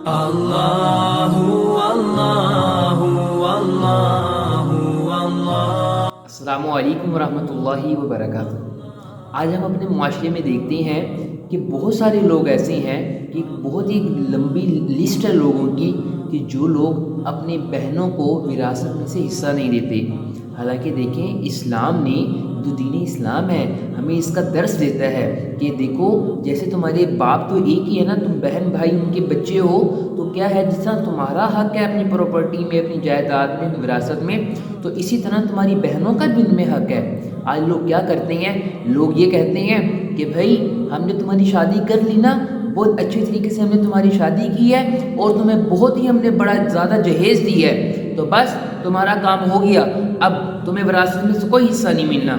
اللہ اللہ اللہ اللہ۔ السلام علیکم ورحمۃ اللہ وبرکاتہ۔ آج ہم اپنے معاشرے میں دیکھتے ہیں کہ بہت سارے لوگ ایسے ہیں کہ بہت ہی لمبی لسٹ ہے لوگوں کی کہ جو لوگ اپنی بہنوں کو وراثت میں سے حصہ نہیں دیتے۔ حالانکہ دیکھیں اسلام نے جو دین اسلام ہے ہمیں اس کا درس دیتا ہے کہ دیکھو جیسے تمہارے باپ تو ایک ہی ہے نا، تم بہن بھائی ان کے بچے ہو، تو کیا ہے جس طرح تمہارا حق ہے اپنی پراپرٹی میں، اپنی جائیداد میں، وراثت میں، تو اسی طرح تمہاری بہنوں کا بھی ان میں حق ہے۔ آج لوگ کیا کرتے ہیں، لوگ یہ کہتے ہیں کہ بھائی ہم نے تمہاری شادی کر لی نا، بہت اچھے طریقے سے ہم نے تمہاری شادی کی ہے اور تمہیں بہت ہی ہم نے بڑا زیادہ جہیز دی ہے، تو بس تمہارا کام ہو گیا، اب تمہیں وراثت میں سے کوئی حصہ نہیں ملنا۔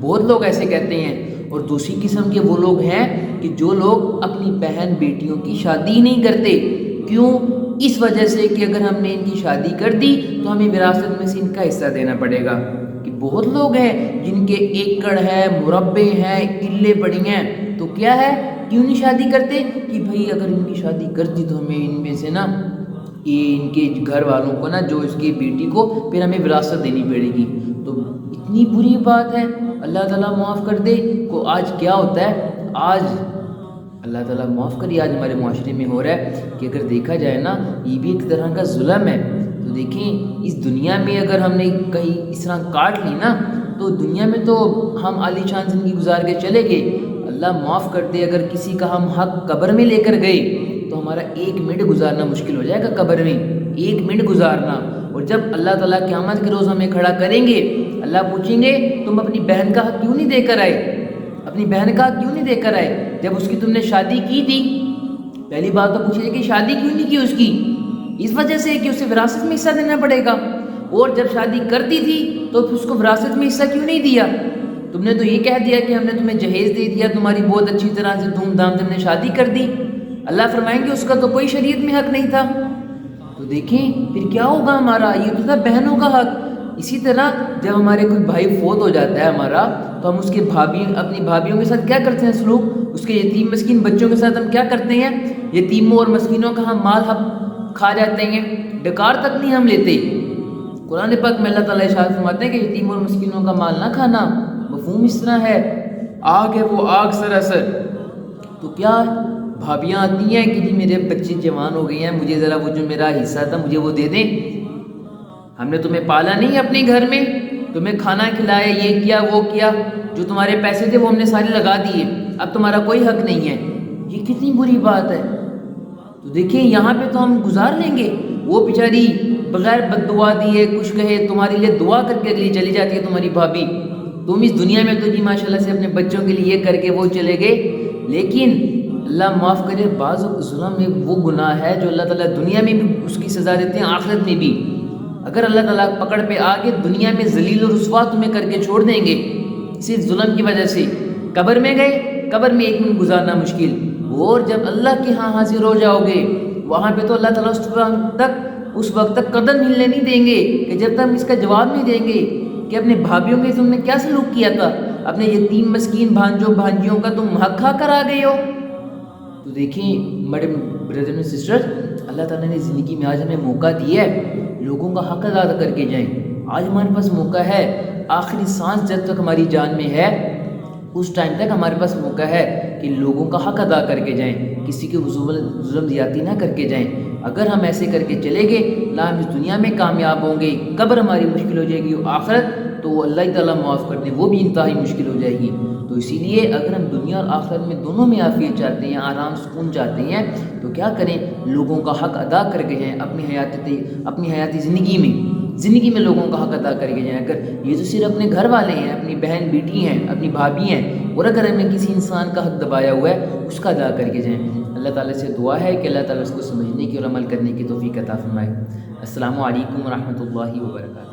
بہت لوگ ایسے کہتے ہیں۔ اور دوسری قسم کے وہ لوگ ہیں کہ جو لوگ اپنی بہن بیٹیوں کی شادی نہیں کرتے۔ کیوں؟ اس وجہ سے کہ اگر ہم نے ان کی شادی کر دی تو ہمیں وراثت میں سے ان کا حصہ دینا پڑے گا۔ کہ بہت لوگ ہیں جن کے ایکڑ ہے، مربع ہیں، قلے پڑی ہیں، تو کیا ہے کیوں نہیں شادی کرتے کہ بھائی اگر ان کی شادی کر دی تو ہمیں ان میں سے نا یہ ان کے گھر والوں کو نا جو اس کی بیٹی کو پھر ہمیں وراثت دینی پڑے گی۔ تو اتنی بری بات ہے، اللہ تعالیٰ معاف کر دے۔ کو آج کیا ہوتا ہے، آج اللہ تعالیٰ معاف کریے، آج ہمارے معاشرے میں ہو رہا ہے کہ اگر دیکھا جائے نا یہ بھی ایک طرح کا ظلم ہے۔ تو دیکھیں اس دنیا میں اگر ہم نے کہیں اس طرح کاٹ لی نا تو دنیا میں تو ہم عالی شان زندگی گزار کے چلے گئے۔ اللہ معاف کر دے اگر کسی کا ہم حق قبر میں لے کر گئے تو ہمارا 1 منٹ گزارنا مشکل ہو جائے گا قبر میں، 1 منٹ گزارنا۔ اور جب اللہ تعالیٰ قیامت کے روز ہمیں کھڑا کریں گے، اللہ پوچھیں گے تم اپنی بہن کا حق کیوں نہیں دے کر آئے، اپنی بہن کا حق کیوں نہیں دے کر آئے جب اس کی تم نے شادی کی تھی۔ پہلی بات تو پوچھے کہ شادی کیوں نہیں کی اس کی، اس وجہ سے کہ اسے وراثت میں حصہ دینا پڑے گا۔ اور جب شادی کرتی تھی تو پھر اس کو وراثت میں حصہ کیوں نہیں دیا؟ تم نے تو یہ کہہ دیا کہ ہم نے تمہیں جہیز دے دیا، تمہاری بہت اچھی طرح سے دھوم دھام سے ہم نے شادی کر دی۔ اللہ فرمائیں گے اس کا تو کوئی شریعت میں حق نہیں تھا۔ تو دیکھیں پھر کیا ہوگا ہمارا، یہ تو تھا بہنوں کا حق۔ اسی طرح جب ہمارے کوئی بھائی فوت ہو جاتا ہے ہمارا تو ہم اس کے اپنی بھابھیوں کے ساتھ کیا کرتے ہیں سلوک، اس کے یتیم مسکین بچوں کے ساتھ ہم کیا کرتے ہیں، یتیموں اور مسکینوں کا ہم مال ہم کھا جاتے ہیں، ڈکار تک نہیں ہم لیتے۔ قرآن پاک میں اللہ تعالیٰ ارشاد فرماتے ہیں کہ یتیموں اور مسکینوں کا مال نہ کھانا، مفہوم اس طرح ہے آگ ہے وہ آگ سراسر۔ تو کیا بھابیاں آتی ہیں کہ جی میرے بچے جوان ہو گئے ہیں، مجھے ذرا وہ جو میرا حصہ تھا مجھے وہ دے دیں، ہم نے تمہیں پالا نہیں اپنے گھر میں، تمہیں کھانا کھلایا، یہ کیا وہ کیا، جو تمہارے پیسے تھے وہ ہم نے سارے لگا دیے، اب تمہارا کوئی حق نہیں ہے۔ یہ کتنی بری بات ہے۔ تو دیکھیں یہاں پہ تو ہم گزار لیں گے، وہ بیچاری بغیر بد دعا دیے کچھ کہے تمہارے لیے دعا کر کے اگلی چلی جاتی ہے تمہاری بھابھی، تم اس دنیا میں تو جی ماشاءاللہ سے اپنے بچوں کے لیے یہ کر کے وہ چلے گئے۔ لیکن اللہ معاف کرے بعض ظلم میں وہ گناہ ہے جو اللہ تعالیٰ دنیا میں بھی اس کی سزا دیتے ہیں، آخرت میں بھی۔ اگر اللہ تعالیٰ پکڑ پہ آگے دنیا میں ذلیل و رسوا تمہیں کر کے چھوڑ دیں گے صرف ظلم کی وجہ سے، قبر میں گئے، قبر میں 1 منٹ گزارنا مشکل، اور جب اللہ کے ہاں حاضر ہو جاؤ گے وہاں پہ تو اللہ تعالیٰ اس وقت تک قدم ہلنے نہیں دیں گے کہ جب تک ہم اس کا جواب نہیں دیں گے کہ اپنے بھابھیوں کے تم نے کیا سلوک کیا تھا، اپنے یتیم مسکین بھانجوں بھانجیوں کا تم حق کھا کر آ گئے ہو۔ تو دیکھیں بڑے بردر اینڈ سسٹر، اللہ تعالیٰ نے زندگی میں آج ہمیں موقع دیا ہے لوگوں کا حق ادا کر کے جائیں۔ آج ہمارے پاس موقع ہے، آخری سانس جب تک ہماری جان میں ہے اس ٹائم تک ہمارے پاس موقع ہے کہ لوگوں کا حق ادا کر کے جائیں، کسی کے ظلم زیادتی نہ کر کے جائیں۔ اگر ہم ایسے کر کے چلے گئے نہ ہم اس دنیا میں کامیاب ہوں گے، قبر ہماری مشکل ہو جائے گی، آخرت تو اللہ تعالیٰ معاف کر دیں وہ بھی انتہائی مشکل ہو جائے گی۔ تو اسی لیے اگر ہم دنیا اور آخرت میں دونوں میں عافیت چاہتے ہیں، آرام سکون چاہتے ہیں، تو کیا کریں، لوگوں کا حق ادا کر کے جائیں اپنی حیاتی زندگی میں لوگوں کا حق ادا کر کے جائیں۔ اگر یہ تو صرف اپنے گھر والے ہیں، اپنی بہن بیٹی ہیں، اپنی بھابھی ہیں، اور اگر ہم نے کسی انسان کا حق دبایا ہوا ہے اس کا ادا کر کے جائیں۔ اللہ تعالیٰ سے دعا ہے کہ اللہ تعالیٰ اس کو سمجھنے کی اور عمل کرنے کی توفیق عطا فرمائے۔ السلام علیکم ورحمۃ اللہ وبرکاتہ۔